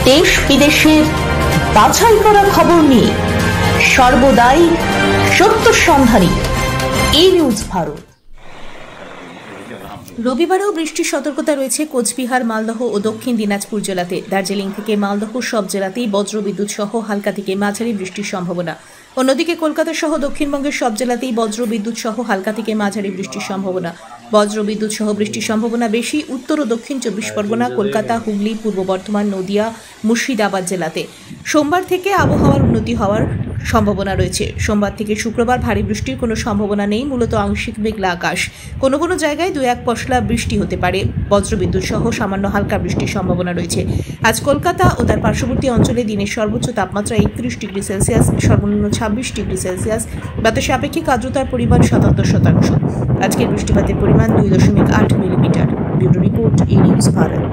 দেশ বিদেশের বাছাই করা খবর নিয়ে সর্বদাই সত্য সন্ধানী এই নিউজ ভারত। রবিবারেও বৃষ্টির সতর্কতা রয়েছে কোচবিহার, মালদহ ও দক্ষিণ দিনাজপুর জেলাতে। দার্জিলিং থেকে মালদহ সব জেলাতেই বজ্রবিদ্যুৎ সহ হালকা থেকে মাঝারি বৃষ্টির সম্ভাবনা। অন্যদিকে কলকাতা সহ দক্ষিণবঙ্গের সব জেলাতেই বজ্রবিদ্যুৎ সহ হালকা থেকে মাঝারি বৃষ্টির সম্ভাবনা। বজ্রবিদ্যুৎ সহ বৃষ্টির সম্ভাবনা বেশি উত্তর ও দক্ষিণ 24 পরগনা, কলকাতা, হুগলি, পূর্ব বর্ধমান, নদিয়া, মুর্শিদাবাদ জেলাতে। সোমবার থেকে আবহাওয়ার উন্নতি হওয়ার সম্ভাবনা রয়েছে। সোমবার থেকে শুক্রবার ভারী বৃষ্টির কোনো সম্ভাবনা নেই, মূলত আংশিক মেঘলা আকাশ। কোনো কোনো জায়গায় 2-1 পশলা বৃষ্টি হতে পারে। বজ্রবিদ্যুৎ সহ সামান্য হালকা বৃষ্টির সম্ভাবনা রয়েছে। আজ কলকাতা ও তার পার্শ্ববর্তী অঞ্চলে দিনের সর্বোচ্চ তাপমাত্রা 31 ডিগ্রি সেলসিয়াস, সর্বনিম্ন 26 ডিগ্রি সেলসিয়াস। বাতাসে আপেক্ষিক আর্দ্রতার পরিমাণ 77%। আজকের বৃষ্টিপাতের পরিমাণ 2.8 মিলিমিটার। ব্যুরো রিপোর্ট, এই নিউজ ভারত।